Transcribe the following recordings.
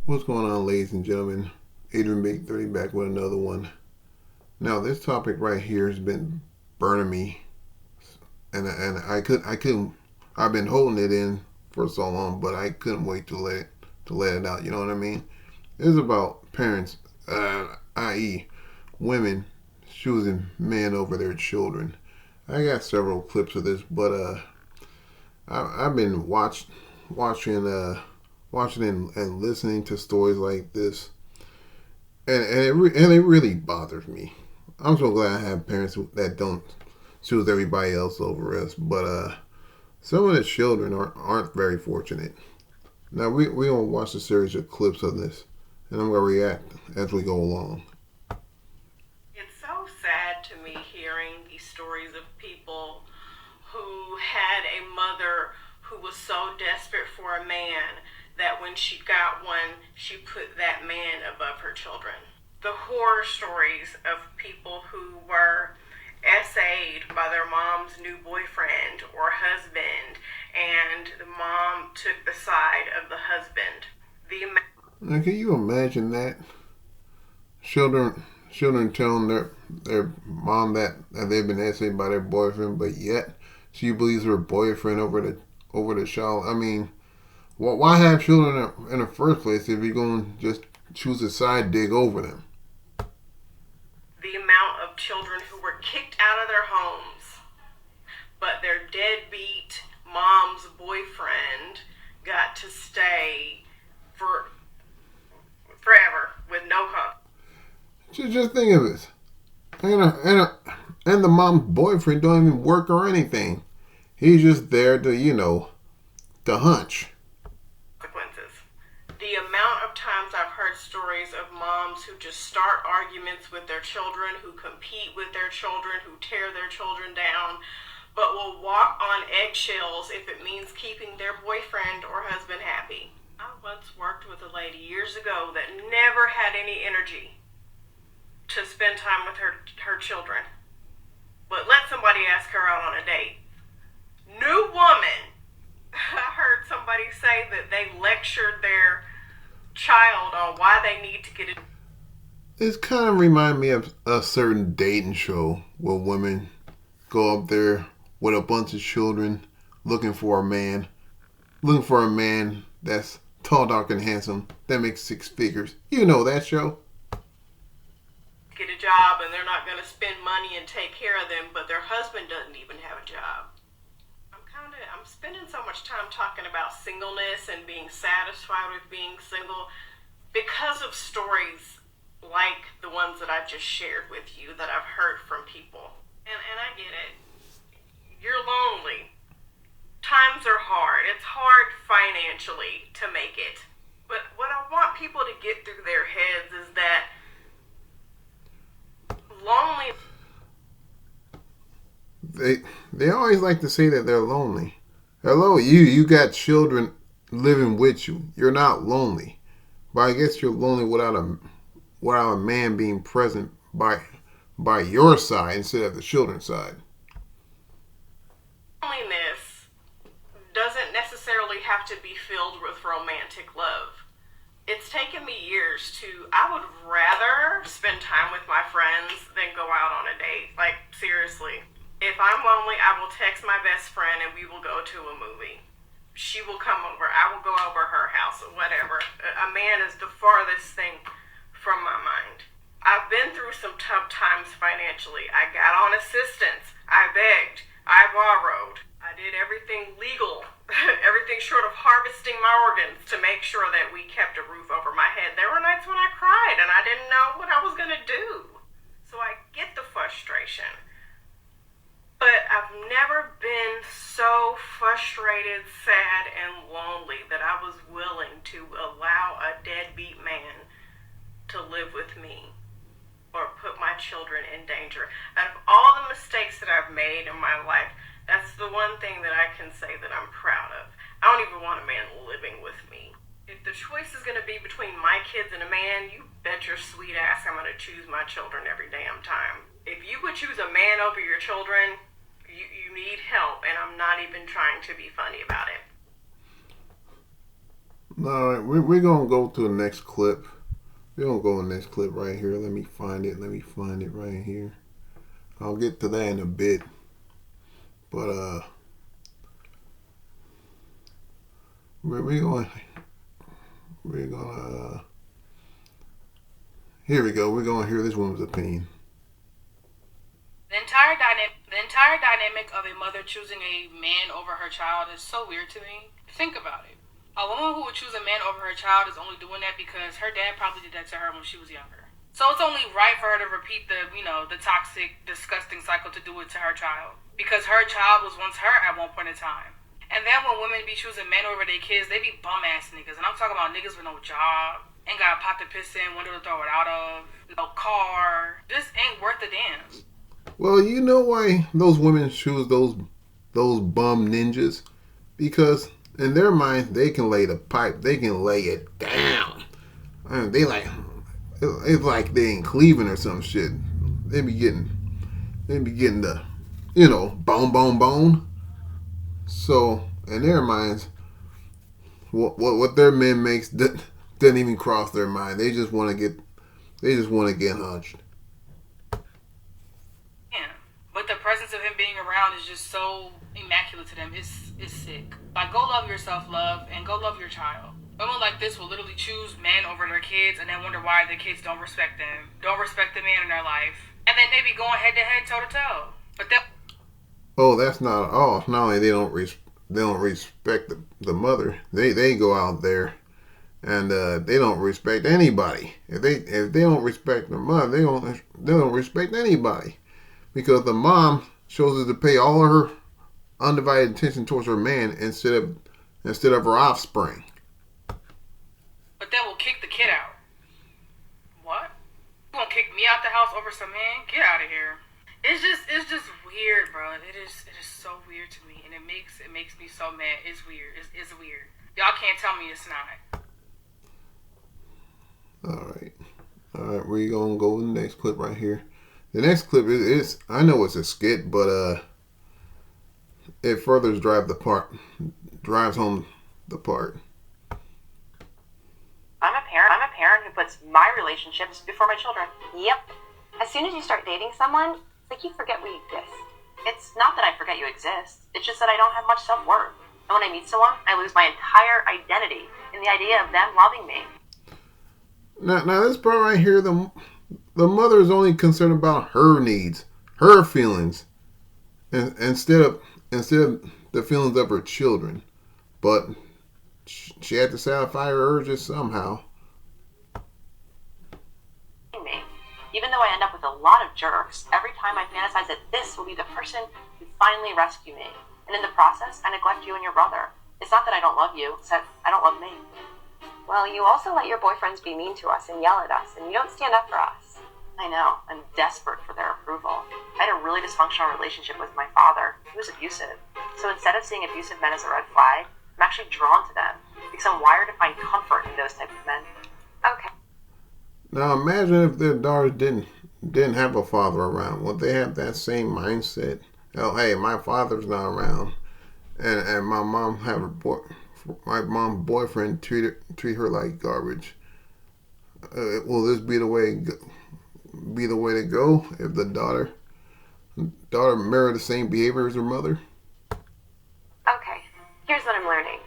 What's going on, ladies and gentlemen? Adrian Big 30 back with another one. Now, this topic right here has been burning me, and I couldn't. I've been holding it in for so long, but I couldn't wait to let it out. You know what I mean? It's about parents, i.e., women choosing men over their children. I got several clips of this, but I've been watching, watching and listening to stories like this, and it really bothers me. I'm so glad I have parents that don't choose everybody else over us, but some of the children aren't very fortunate. Now we gonna watch a series of clips of this, and I'm gonna react as we go along. It's so sad to me hearing these stories of people who had a mother who was so desperate for a man that when she got one, she put that man above her children. The horror stories of people who were essayed by their mom's new boyfriend or husband, and the mom took the side of the husband. The Now, can you imagine that children telling their mom that they've been essayed by their boyfriend, but yet she believes her boyfriend over the child. I mean, why have children in the first place if you're going to just choose a side dig over them? the amount of children who were kicked out of their homes, but their deadbeat mom's boyfriend got to stay for forever with no home. Just think of it. And the mom's boyfriend don't even work or anything. He's just there to hunch. Consequences. The amount of times I've heard stories of moms who just start arguments with their children, who compete with their children, who tear their children down, but will walk on eggshells if it means keeping their boyfriend or husband happy. I once worked with a lady years ago that never had any energy to spend time with her children, but let somebody ask her out on a date. New woman. I heard somebody say that they lectured their child on why they need to get it. This kind of remind me of a certain dating show where women go up there with a bunch of children looking for a man that's tall, dark, and handsome that makes six figures. You know that show? Get a job, and they're not going to spend money and take care of them, but their husband doesn't even have a job. I'm spending so much time talking about singleness and being satisfied with being single because of stories like the ones that I just shared with you that I've heard from people. And I get it. You're lonely. Times are hard. It's hard financially to make it. But what I want people to get through their heads is that lonely. They always like to say that they're lonely. Hello, you got children living with you. You're not lonely, but I guess you're lonely without a man being present by your side instead of the children's side. Loneliness doesn't necessarily have to be filled with romantic love. It's taken me years I would rather spend time with my friends than go out on a date. Like, seriously. If I'm lonely, I will text my best friend and we will go to a movie. She will come over. I will go over her house or whatever. A man is the farthest thing from my mind. I've been through some tough times financially. I got on assistance. I begged. I borrowed. I did everything legal, everything short of harvesting my organs to make sure that we kept a roof over my head. There were nights when I cried and I didn't know what I was going to do. So I get the frustration. But I've never been so frustrated, sad, and lonely that I was willing to allow a deadbeat man to live with me or put my children in danger. Out of all the mistakes that I've made in my life, that's the one thing that I can say that I'm proud of. I don't even want a man living with me. If the choice is going to be between my kids and a man, you bet your sweet ass I'm going to choose my children every damn time. If you would choose a man over your children, you need help, and I'm not even trying to be funny about it. All right, we're gonna go to the next clip. We're gonna go to the next clip right here. Let me find it. Let me find it right here. I'll get to that in a bit. But we're going. We're gonna. Here we go. We're gonna hear this woman's opinion. The entire dynamic of a mother choosing a man over her child is so weird to me. Think about it. A woman who would choose a man over her child is only doing that because her dad probably did that to her when she was younger. So it's only right for her to repeat the toxic, disgusting cycle to do it to her child. Because her child was once her at one point in time. And then when women be choosing men over their kids, they be bum ass niggas. And I'm talking about niggas with no job, ain't got a pot to piss in, window to throw it out of, no car. Just ain't worth a damn. Well, you know why those women choose those bum ninjas? Because in their mind, they can lay the pipe. They can lay it down. I mean, it's like they in Cleveland or some shit. They be getting the, bone. So in their minds, what their men makes doesn't even cross their mind. They just want to get hunched. But the presence of him being around is just so immaculate to them. It's sick. Like, go love yourself, love, and go love your child. Women like this will literally choose men over their kids and then wonder why the kids don't respect them, don't respect the man in their life. And then they be going head to head, toe to toe. But that... Oh, that's not all. Not only they don't respect the mother, they go out there and they don't respect anybody. If they don't respect the mother, they don't respect anybody. Because the mom chooses to pay all of her undivided attention towards her man instead of her offspring. But that will kick the kid out. What? You gonna kick me out the house over some man? Get out of here. It's just weird, bro. It is so weird to me, and it makes me so mad. It's weird. It's weird. Y'all can't tell me it's not. All right. We're gonna go to the next clip right here. The next clip is I know it's a skit, but it further drives home the part. I'm a parent who puts my relationships before my children. Yep. As soon as you start dating someone, it's like you forget we exist. It's not that I forget you exist. It's just that I don't have much self-worth. And when I meet someone, I lose my entire identity in the idea of them loving me. Now this part right here, the mother is only concerned about her needs, her feelings, and instead of the feelings of her children. But she had to satisfy her urges somehow. Even though I end up with a lot of jerks, every time I fantasize that this will be the person who finally rescue me. And in the process, I neglect you and your brother. It's not that I don't love you, it's that I don't love me. Well, you also let your boyfriends be mean to us and yell at us, and you don't stand up for us. I know, I'm desperate for their approval. I had a really dysfunctional relationship with my father. He was abusive. So instead of seeing abusive men as a red flag, I'm actually drawn to them, because I'm wired to find comfort in those types of men. Okay. Now imagine if their daughters didn't have a father around. Would they have that same mindset? Oh, hey, my father's not around, and my mom my mom's boyfriend treat her like garbage. Will this be the way to go if the daughter mirror the same behavior as her mother? Okay, here's what I'm learning.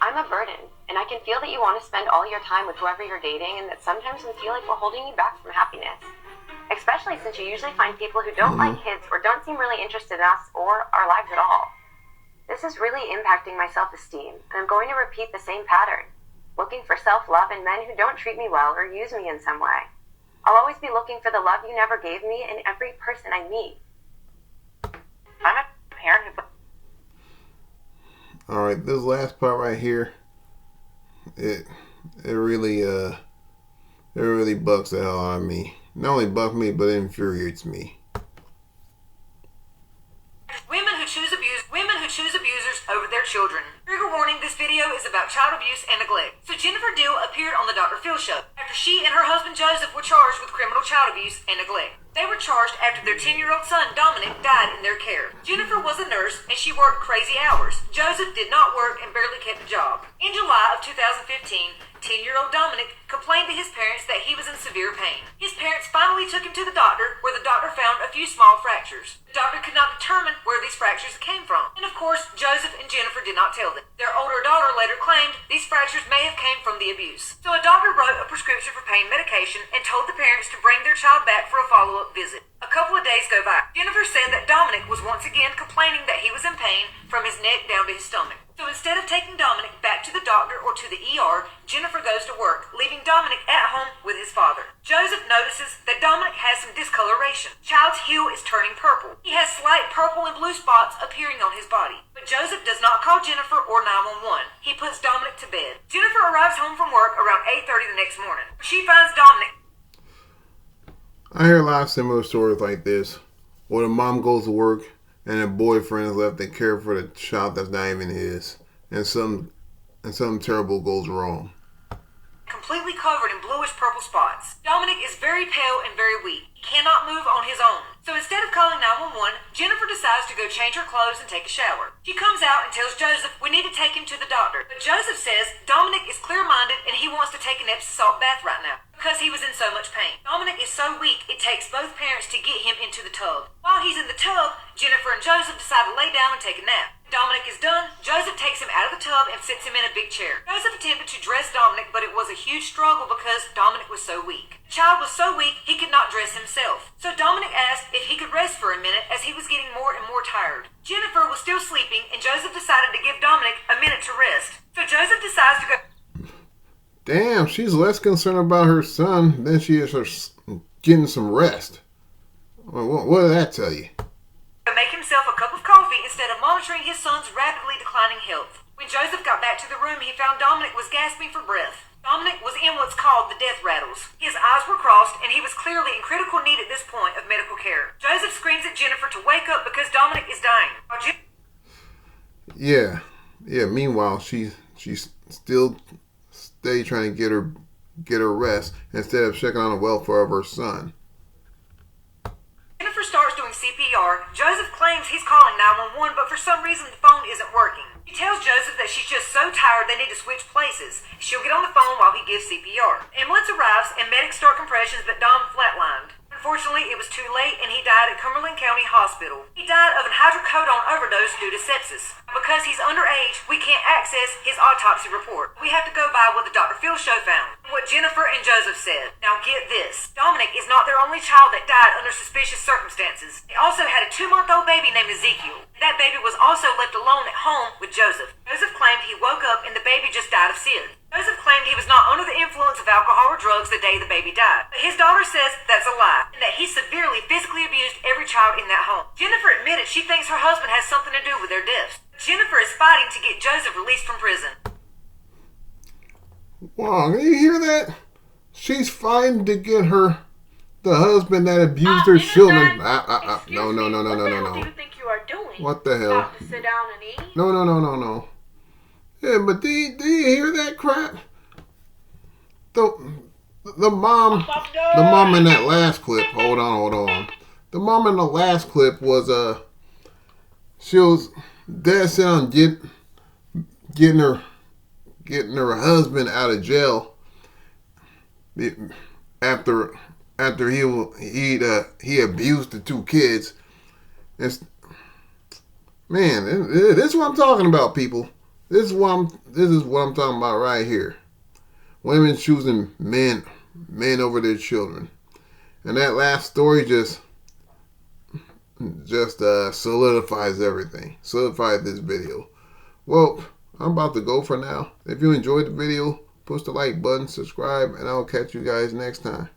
I'm a burden, and I can feel that you want to spend all your time with whoever you're dating, and that sometimes we feel like we're holding you back from happiness. Especially since you usually find people who don't like kids or don't seem really interested in us or our lives at all. This is really impacting my self-esteem, and I'm going to repeat the same pattern, looking for self-love in men who don't treat me well or use me in some way. I'll always be looking for the love you never gave me in every person I meet. I'm a parent who... All right, this last part right here, it really bugs the hell out of me. Not only bugs me, but it infuriates me. Women who choose abusers over their children. Trigger warning, this video is about child abuse and neglect. So Jennifer Dill appeared on the Dr. Phil show after she and her husband Joseph were charged with criminal child abuse and neglect. They were charged after their 10-year-old son, Dominic, died in their care. Jennifer was a nurse and she worked crazy hours. Joseph did not work and barely kept a job. In July of 2015, 10-year-old Dominic complained to his parents that he was in severe pain. His parents finally took him to the doctor, where the doctor found a few small fractures. The doctor could not determine where these fractures came from. And of course, Joseph and Jennifer did not tell them. Their older daughter later claimed these fractures may have came from the abuse. So a doctor wrote a prescription for pain medication and told the parents to bring their child back for a follow-up visit. A couple of days go by. Jennifer said that Dominic was once again complaining that he was in pain from his neck down to his stomach. So instead of taking Dominic back to the doctor or to the ER, Jennifer goes to work, leaving Dominic at home with his father. Joseph notices that Dominic has some discoloration. Child's heel is turning purple. He has slight purple and blue spots appearing on his body. But Joseph does not call Jennifer or 911. He puts Dominic to bed. Jennifer arrives home from work around 8:30 the next morning. She finds Dominic. I hear a lot of similar stories like this, where the mom goes to work and her boyfriend is left to care for the child that's not even his, and something terrible goes wrong. Completely covered in bluish purple spots. Dominic is very pale and very weak. He cannot move on his own. So instead of calling 911, Jennifer decides to go change her clothes and take a shower. She comes out and tells Joseph we need to take him to the doctor. But Joseph says Dominic is clear-minded and he wants to take an Epsom salt bath right now because he was in so much pain. Dominic is so weak it takes both parents to get him into the tub. While he's in the tub, Jennifer and Joseph decide to lay down and take a nap. Dominic is done. Joseph takes him out of the tub and sits him in a big chair. Joseph attempted to dress Dominic, but it was a huge struggle because Dominic was so weak. The child was so weak he could not dress himself. So Dominic asked if he could rest for a minute as he was getting more and more tired. Jennifer was still sleeping and Joseph decided to give Dominic a minute to rest. So Joseph decides to go... Damn, she's less concerned about her son than she is her getting some rest. What did that tell you? Make himself a cup of coffee instead of monitoring his son's rapidly declining health. When Joseph got back to the room, he found Dominic was gasping for breath. Dominic was in what's called the death rattles. His eyes were crossed, and he was clearly in critical need at this point of medical care. Joseph screams at Jennifer to wake up because Dominic is dying. Yeah. Meanwhile, she's still trying to get her rest instead of checking on the welfare of her son. Jennifer starts doing CPR. Joseph claims he's calling 911, but for some reason the phone isn't working. She tells Joseph that she's just so tired they need to switch places. She'll get on the phone while he gives CPR. Ambulance arrives and medics start compressions, but Dom flatlined. Unfortunately, it was too late and he died at Cumberland County Hospital. He died of an hydrocodone overdose due to sepsis. Because he's underage, we can't access his autopsy report. We have to go by what the Dr. Phil show found, what Jennifer and Joseph said. Now get this, Dominic is not their only child that died under suspicious circumstances. They also had a 2-month-old baby named Ezekiel. That baby was also left alone at home with Joseph. Joseph claimed he woke up and the baby just died of SIDS. Joseph claimed he was not under the influence of alcohol or drugs the day the baby died. But his daughter says that's a lie, and that he severely physically abused every child in that home. Jennifer admitted she thinks her husband has something to do with their deaths. Jennifer is fighting to get Joseph released from prison. Wow, you hear that? She's fighting to get the husband that abused her children. No. What the hell do you think you are doing? What the hell? About to sit down and eat? No. Yeah, but do you hear that crap? The mom in that last clip. Hold on. The mom in the last clip was she was dead set on getting her husband out of jail after he abused the 2 kids. This is what I'm talking about, people. This is what I'm talking about right here. Women choosing men over their children. And that last story just solidifies everything. Solidifies this video. Well, I'm about to go for now. If you enjoyed the video, push the like button, subscribe, and I'll catch you guys next time.